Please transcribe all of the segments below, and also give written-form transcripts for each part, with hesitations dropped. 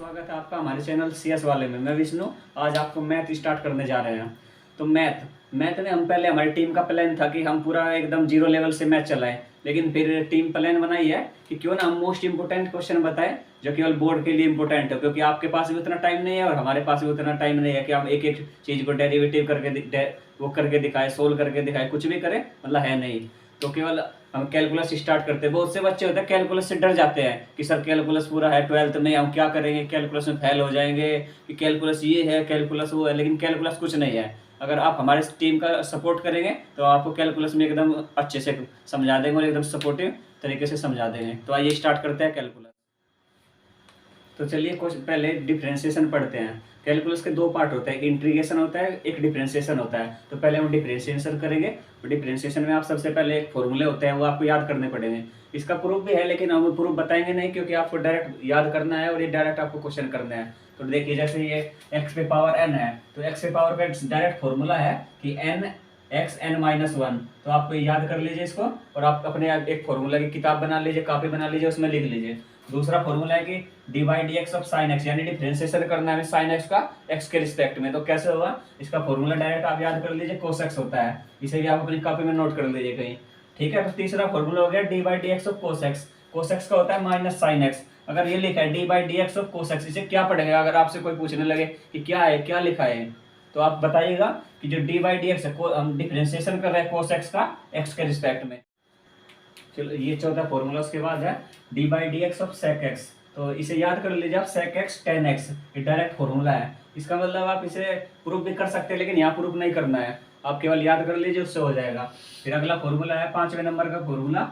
स्वागत है आपका हमारे चैनल CS वाले में। मैं विष्णु। आज आपको मैथ स्टार्ट करने जा रहे हैं। तो मैथ में हम पहले हमारी टीम का प्लान था कि हम पूरा एकदम जीरो लेवल से मैथ चलाएं, लेकिन फिर टीम प्लान बनाई है कि क्यों ना हम मोस्ट इंपोर्टेंट क्वेश्चन बताएं जो केवल बोर्ड के लिए इंपॉर्टेंट है, क्योंकि आपके पास भी उतना टाइम नहीं है और हमारे पास भी उतना टाइम नहीं है कि हम एक एक चीज़ को डेरिवेटिव करके वो करके दिखाए, सोल्व करके दिखाए, कुछ भी करें, मतलब है नहीं। तो केवल हम कैलकुलस स्टार्ट करते हैं। बहुत से बच्चे होते हैं कैलकुलस से डर जाते हैं कि सर कैलकुलस पूरा है 12th में, हम क्या करेंगे, कैलकुलस में फेल हो जाएंगे, कि कैलकुलस ये है, कैलकुलस वो है। लेकिन कैलकुलस कुछ नहीं है। अगर आप हमारे टीम का सपोर्ट करेंगे तो आपको कैलकुलस में एकदम अच्छे से समझा देंगे और एकदम सपोर्टिव तरीके से समझा देंगे। तो आइए स्टार्ट करते हैं कैलकुलस। तो चलिए कुछ पहले डिफ्रेंशिएशन पढ़ते हैं। कैलकुलस के दो पार्ट होते हैं, इंटीग्रेशन होता है, एक डिफ्रेंशिएशन होता है। तो पहले हम डिफ्रेंशिएशन करेंगे। तो डिफ्रेंशिएशन में आप सबसे पहले एक फॉर्मूले होते हैं, वो आपको याद करने पड़ेंगे। इसका प्रूफ भी है, लेकिन हम प्रूफ बताएंगे नहीं, क्योंकि आपको डायरेक्ट याद करना है और ये डायरेक्ट आपको क्वेश्चन करना है। तो देखिए, जैसे ये x पे पावर n है, तो x पे पावर का डायरेक्ट फॉर्मूला है कि n x n minus one. तो आपको याद कर लीजिए इसको, और आप अपने एक फॉर्मूला की किताब बना लीजिए, कॉपी बना लीजिए, उसमें लिख लीजिए। दूसरा फॉर्मूला है कि D by d x of sine x, यानी डिफरेंशिएशन करना है साइन एक्स का एक्स के रिस्पेक्ट में। तो कैसे होगा, इसका फॉर्मूला डायरेक्ट आप याद कर लीजिए, कोस एक्स होता है। इसे भी आप अपनी कॉपी में नोट कर लीजिए कहीं। ठीक है। तो तीसरा फॉर्मूला हो गया D by d x of cos x. Cos x का होता है माइनस साइन एक्स। अगर ये लिखा है d by d x of cos x, इसे क्या पढ़ेंगे अगर आपसे कोई पूछने लगे कि क्या है, क्या लिखा है, तो आप बताइएगा कि जो डी बाई डी एक्स है, हम डिफरेंशिएशन कर रहे हैं कोस एक्स का एक्स के रिस्पेक्ट में। चलो, ये चौथा फॉर्मूला। उसके बाद है d by d x of sec x. तो इसे याद कर लीजिए आप, सेक एक्स टेन एक्स, ये डायरेक्ट फॉर्मूला है। इसका मतलब आप इसे प्रूफ भी कर सकते हैं, लेकिन यहाँ प्रूफ नहीं करना है, आप केवल याद कर लीजिए, उससे हो जाएगा। फिर अगला फॉर्मूला है 5वें नंबर का formula,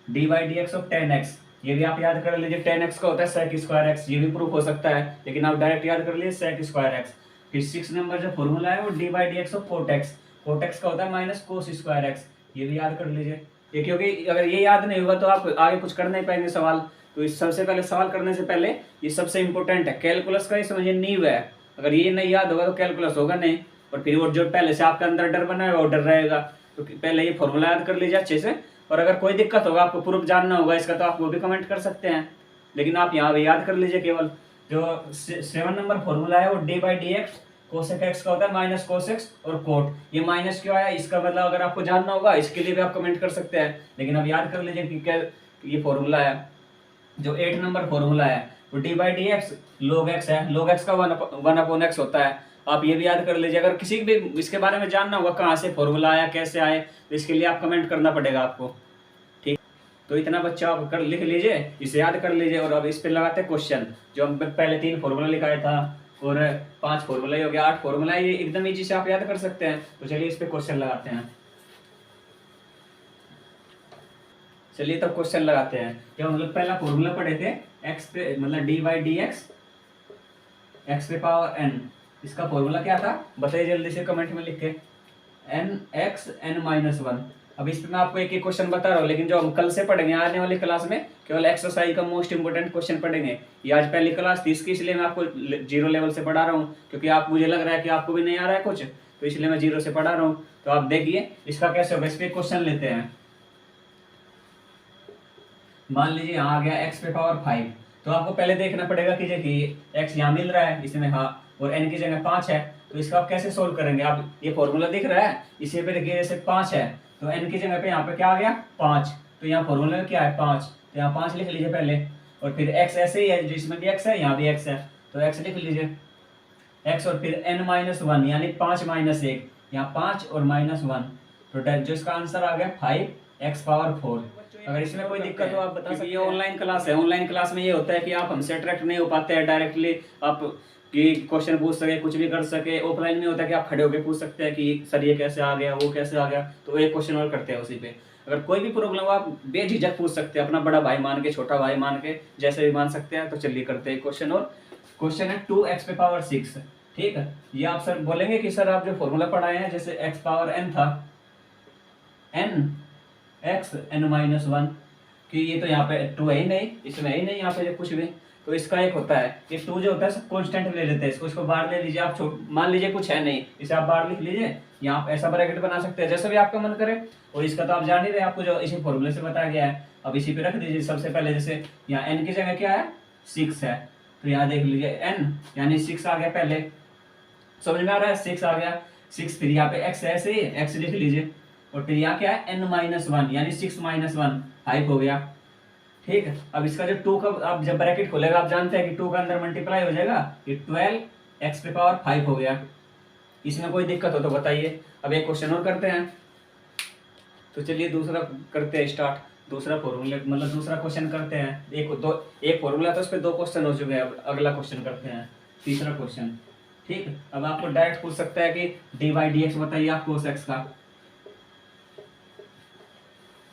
D by d x of ten x. ये भी आप याद कर लीजिए, टेन एक्स का होता है सेक स्क्वायर एक्स। ये भी प्रूफ हो सकता है, लेकिन आप डायरेक्ट याद कर लीजिए सेक स्क्वायर एक्स। फिर 6 नंबर जो फॉर्मूला है वो d by d x of cot x. Cot x का होता है माइनस कोस स्क्वायर एक्स। ये भी याद कर लीजिए ये, क्योंकि अगर ये याद नहीं होगा तो आप आगे कुछ कर नहीं पाएंगे सवाल। तो इस सबसे पहले सवाल करने से पहले ये सबसे इंपॉर्टेंट है कैलकुलस का, ये समझिए नींव है। अगर ये नहीं याद होगा तो कैलकुलस होगा नहीं, और फिर वो जो पहले से आपके अंदर डर बना है वो डर रहेगा। तो पहले ये फॉर्मूला याद कर लीजिए अच्छे से, और अगर कोई दिक्कत होगा, आपको प्रूफ जानना होगा इसका, तो आप वो भी कमेंट कर सकते हैं, लेकिन आप यहाँ भी याद कर लीजिए केवल। जो 7 नंबर फॉर्मूला है वो d by d x cosec x का होता है माइनस कोसेक्स और कोट। ये माइनस क्यों आया, इसका मतलब अगर आपको जानना होगा इसके लिए भी आप कमेंट कर सकते हैं, लेकिन अब याद कर लीजिए कि क्या ये फॉर्मूला है। जो 8 नंबर फॉर्मूला है वो d by d x log x है। लॉग एक्स का वन अपॉन एक्स होता है। आप ये भी याद कर लीजिए। अगर किसी भी इसके बारे में जानना होगा कहाँ से फॉर्मूला आया, कैसे आए, तो इसके लिए आप कमेंट करना पड़ेगा आपको। ठीक, तो इतना बच्चा आप कर लिख लीजिए, इसे याद कर लीजिए, और अब इस पे लगाते हैं क्वेश्चन। जो हम पहले 3 फॉर्मूला लिखाया था और 5 फॉर्मूला हो गया, 8 फॉर्मूला, ये एकदम ईजी से आप याद कर सकते हैं। तो चलिए इस पे क्वेश्चन लगाते हैं। चलिए तब क्वेश्चन लगाते हैं। जब हम लोग पहला फॉर्मूला पढ़े थे, एक्स पे मतलब d by d x x पे पावर एन, इसका फॉर्मूला क्या था बताइए जल्दी से कमेंट में लिख के, n x n minus one. अब इस पे मैं आपको एक एक क्वेश्चन बता रहा हूँ, लेकिन जो हम कल से पढ़ेंगे आने वाली क्लास में केवल एक्सरसाइज का मोस्ट इंपोर्टेंट क्वेश्चन पढ़ेंगे। ये आज पहली क्लास थी इसकी, इसलिए मैं आपको जीरो लेवल से पढ़ा रहा हूँ, क्योंकि आप मुझे लग रहा है कि आपको भी नहीं आ रहा है कुछ, तो इसलिए मैं जीरो से पढ़ा रहा हूँ। तो आप देखिए इसका कैसे होगा। इस पे क्वेश्चन लेते हैं। मान लीजिए यहाँ आ गया एक्स पे पावर 5। तो आपको पहले देखना पड़ेगा कि देखिए एक्स यहाँ मिल रहा है इसमें, हाँ, और एन की जगह 5 है। तो इसका आप कैसे सोल्व करेंगे, आप ये फॉर्मूला दिख रहा है, इसी पे देखिए जैसे 5 है, तो एन की जगह पे यहाँ पे क्या आ गया 5। तो यहाँ फॉर्मूला में क्या है 5, तो यहाँ 5 लिख लीजिए पहले। और फिर एक्स ऐसे ही है, जिसमें भी एक्स है यहाँ भी एक्स है, तो एक्स लिख लीजिए एक्स, और फिर एन माइनस वन, यानी 5 माइनस 1, यहाँ 5 और माइनस 1। तो जो इसका आंसर आ गया 5 एक्स पावर 4। अगर इसमें कोई दिक्कत हो आप बता सकते हैं। ये ऑनलाइन क्लास है, ऑनलाइन क्लास में ये होता है कि आप हमसे अट्रैक्ट नहीं हो पाते हैं डायरेक्टली, आप कि क्वेश्चन पूछ सके, कुछ भी कर सके। ऑफलाइन में होता है कि आप खड़े होकर पूछ सकते हैं कि सर ये कैसे आ गया, वो कैसे आ गया, तो एक क्वेश्चन और करते हैं उसी पे। अगर कोई भी प्रॉब्लम हो आप बेझिझक पूछ सकते हैं, अपना बड़ा भाई मान के, छोटा भाई मान के, जैसे भी मान सकते हैं। तो चलिए करते हैं क्वेश्चन। और क्वेश्चन है 2x पे पावर 6। ठीक है, ये आप सर बोलेंगे कि सर आप जो फॉर्मूला पढ़ाए हैं, जैसे x पावर n था, n x n minus one, कि ये तो यहाँ पे 2 है ही नहीं, इसमें है ही नहीं यहाँ पे कुछ भी। तो इसका एक होता है, ये 2 जो होता है सब कॉन्स्टेंट ले लेते हैं, इसको बाहर ले लीजिए आप। मान लीजिए कुछ है नहीं, इसे आप बाहर लिख लीजिए, यहाँ आप ऐसा ब्रैकेट बना सकते हैं जैसे भी आपका मन करे। और इसका तो आप जान ही रहे, आपको जो इसी फॉर्मूले से बताया गया है। अब इसी पे रख दीजिए सबसे पहले, जैसे यहाँ n की जगह क्या है 6 है, तो यहाँ देख लीजिए n यानी 6 आ गया पहले, समझ में आ रहा है, 6 आ गया, 6 फिर यहाँ पे x है, ऐसे ही x लिख लीजिए, और फिर यहाँ क्या है n-1 यानी 6-1 5 हो गया। ठीक है, अब इसका जो 2 का आप जब ब्रैकेट खोलेगा आप जानते हैं कि 2 का अंदर मल्टीप्लाई हो जाएगा, ये 12x⁵ हो गया। इसमें कोई दिक्कत हो तो बताइए। अब एक क्वेश्चन और करते हैं, तो चलिए दूसरा करते हैं स्टार्ट, दूसरा फॉर्मूला मतलब दूसरा क्वेश्चन करते हैं। एक फॉर्मूला तो उस पर 2 क्वेश्चन हो चुके हैं, अब अगला क्वेश्चन करते हैं, तीसरा क्वेश्चन। ठीक है, अब आपको डायरेक्ट पूछ सकता है कि dy/dx बताइए आप cos x का,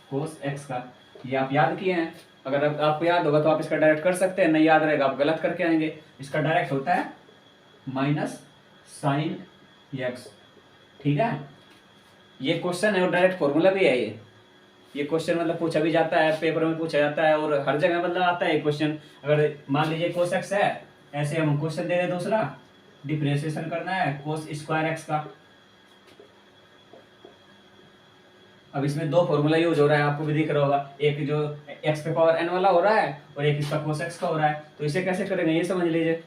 cos x का ये आप याद किए हैं, अगर आपको याद होगा तो आप इसका डायरेक्ट कर सकते हैं, नहीं याद रहेगा आप गलत करके आएंगे। इसका डायरेक्ट होता है -sin x। ठीक है, ये क्वेश्चन है और डायरेक्ट फॉर्मूला भी है। ये क्वेश्चन मतलब पूछा भी जाता है, पेपर में पूछा जाता है और हर जगह मतलब आता है क्वेश्चन। अगर मान लीजिए cos x है, ऐसे हम क्वेश्चन दे रहे दूसरा, डिफरेंशिएशन करना है cos² x का। अब इसमें 2 फॉर्मूला यूज हो रहा है, आपको भी दिख रहा होगा, एक जो x⁴n वाला हो रहा है और एक इसका cos x का हो रहा है। तो इसे कैसे करेंगे ये समझ लीजिए।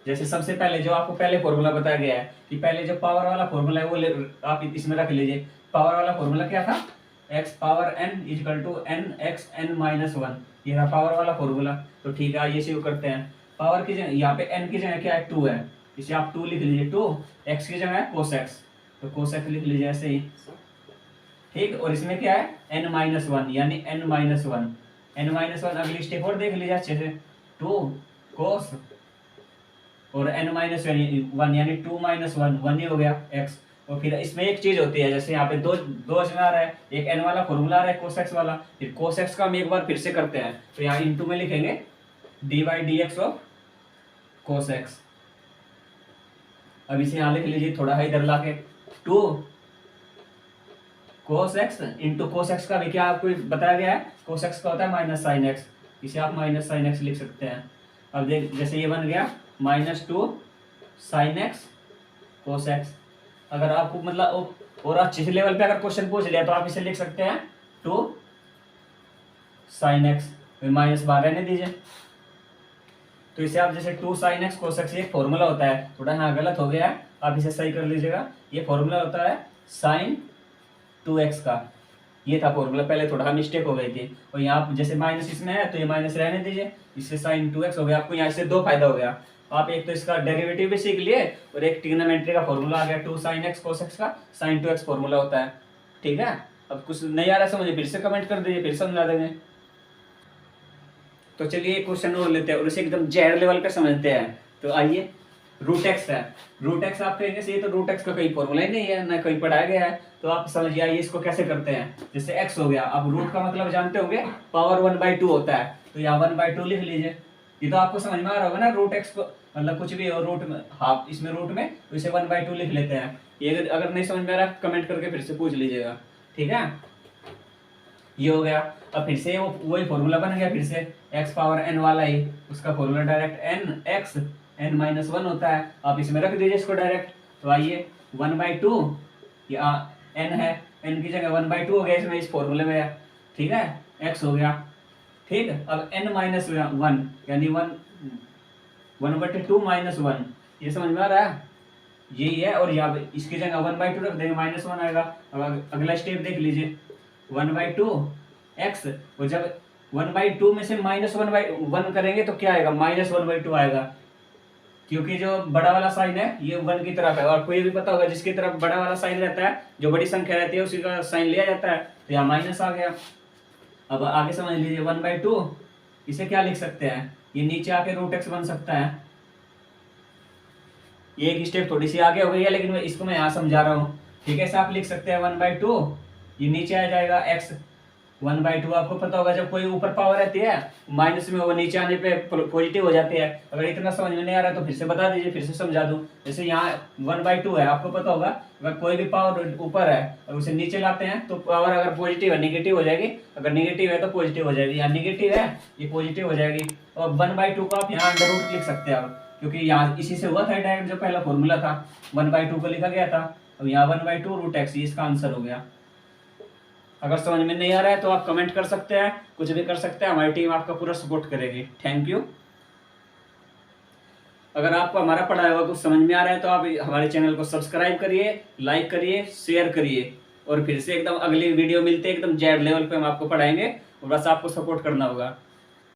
जैसे सबसे पहले जो आपको पहले फॉर्मूला बताया गया है कि पहले जो पावर वाला फॉर्मूला है वो आप इसमें रख लीजिए। पावर वाला फॉर्मूला क्या था, x⁴n = nxn-1, ये रहा पावर वाला फॉर्मूला। तो ठीक है, ये शुरू करते हैं। पावर की जगह यहाँ पे n की जगह क्या है 2 है, इसे आप 2 लिख लीजिए, 2 x की जगह है cos x, तो cos x लिख लीजिए ऐसे ही। ठीक, और इसमें क्या है n-1 यानी n-1 अगली स्टेप और देख लीजिए अच्छे से, 2 cos और n-1 यानी 2-1 ही हो गया x। और फिर इसमें एक चीज होती है, जैसे यहाँ पे दो इसमें आ रहा है, एक n वाला फॉर्मूला आ रहा है cos x वाला, फिर cos x का हम एक बार फिर से करते हैं, तो यहाँ इंटू में लिखेंगे dy/dx ऑफ cos x। अब इसे यहाँ लिख लीजिए थोड़ा है इधर लाके, 2 cos x into cos x का भी क्या आपको बताया गया है, cos x का होता है -sin x, इसे आप -sin x लिख सकते हैं। अब देख जैसे ये बन गया -2 sin x cos x। अगर आपको मतलब और अच्छे से लेवल पे अगर क्वेश्चन पूछ लिया तो आप इसे लिख सकते हैं 2 sin x, माइनस बाहर रहने दीजिए। तो इसे आप जैसे 2 sin x cos x, ये फॉर्मूला होता है, थोड़ा यहाँ गलत हो गया है, आप इसे सही कर लीजिएगा। ये फॉर्मूला होता है sin 2x का, ये था फॉर्मूला, पहले थोड़ा मिस्टेक हो गई थी। और यहाँ जैसे माइनस इसमें है तो ये माइनस रहने दीजिए, इससे sin 2x हो गया। आपको यहाँ से 2 फायदा हो गया, आप एक तो इसका डेरिवेटिव भी सीख लिए और एक ट्रिग्नोमेट्री का फॉर्मूला आ गया, 2 sin x cos x का sin 2x फॉर्मूला होता है। ठीक है, अब कुछ नहीं आ रहा समझे फिर से कमेंट कर दीजिए, फिर समझा देंगे। तो चलिए एक क्वेश्चन और लेते हैं और इसे एकदम जेड लेवल पे समझते हैं। तो आइए, √x है, √x आप कहेंगे सही, तो √x का कोई फॉर्मूला ही नहीं है, ना कहीं पढ़ाया गया है, तो आप समझिए आइए इसको कैसे करते हैं। जैसे x हो गया, आप रूट का मतलब जानते होंगे, पावर 1/2 होता है, तो यहाँ 1/2 लिख लीजिए। ये तो आपको समझ में आ रहा होगा ना, √x को मतलब कुछ भी हो रूट में, हाफ इसमें रूट में, तो इसे 1/2 लिख लेते हैं। ये अगर नहीं समझ में आ रहा कमेंट करके फिर से पूछ लीजिएगा। ठीक है, ये हो गया। अब फिर से वही फॉर्मूला बन गया, फिर से x⁴n वाला ही, उसका फॉर्मूला डायरेक्ट nx n-1 होता है, आप इसमें रख दीजिए इसको डायरेक्ट। तो आइए 1/2, या n है, n की जगह 1/2 हो गया इसमें, इस फॉर्मूले में है। ठीक है, x हो गया। ठीक, अब n-1 यानी 1/2 -1, ये समझ में आ रहा है, यही है। और यहाँ इसकी जगह 1/2 रख देंगे, -1 आएगा। अब अगला स्टेप देख लीजिए, 1/2 x, और जब 1/2 में से -1/1 करेंगे तो क्या आएगा, -1/2 आएगा, क्योंकि जो बड़ा वाला साइन है ये 1 की तरफ है। और कोई भी पता होगा जिसकी तरफ बड़ा वाला साइन रहता है, जो बड़ी संख्या रहती है उसी का साइन लिया जाता है, तो यहाँ माइनस आ गया। अब आगे समझ लीजिए 1/2, इसे क्या लिख सकते हैं, ये नीचे आके √x बन सकता है। ये एक स्टेप थोड़ी सी आगे हो गई है, लेकिन इसको मैं यहाँ समझा रहा हूँ। ठीक है, ऐसे आप लिख सकते हैं 1/2, ये नीचे आ जाएगा x। 1/2 आपको पता होगा जब कोई ऊपर पावर रहती है माइनस में, वो नीचे आने पे पॉजिटिव हो जाती है। अगर इतना समझ में नहीं आ रहा तो फिर से बता दीजिए, फिर से समझा दूं। जैसे यहाँ 1/2 है, आपको पता होगा अगर कोई भी पावर ऊपर है और उसे नीचे लाते हैं तो पावर अगर पॉजिटिव है निगेटिव हो जाएगी, अगर निगेटिव है तो पॉजिटिव हो जाएगी। यहाँ निगेटिव है, ये पॉजिटिव हो जाएगी। और 1/2 को आप यहाँ अंडर रूट लिख सकते हैं आप, क्योंकि यहाँ इसी से हुआ था डायरेक्ट, जो पहला फॉर्मूला था 1/2 को लिखा गया था। अब यहाँ 1/2 √x, इसका आंसर हो गया। अगर समझ में नहीं आ रहा है तो आप कमेंट कर सकते हैं, कुछ भी कर सकते हैं, हमारी टीम आपका पूरा सपोर्ट करेगी। Thank you. अगर आपको हमारा पढ़ाया हुआ कुछ समझ में आ रहा है तो आप हमारे चैनल को सब्सक्राइब करिए, लाइक करिए, शेयर करिए। और फिर से एकदम अगली वीडियो मिलते हैं, एकदम जेड लेवल पे हम आपको पढ़ाएंगे और बस आपको सपोर्ट करना होगा।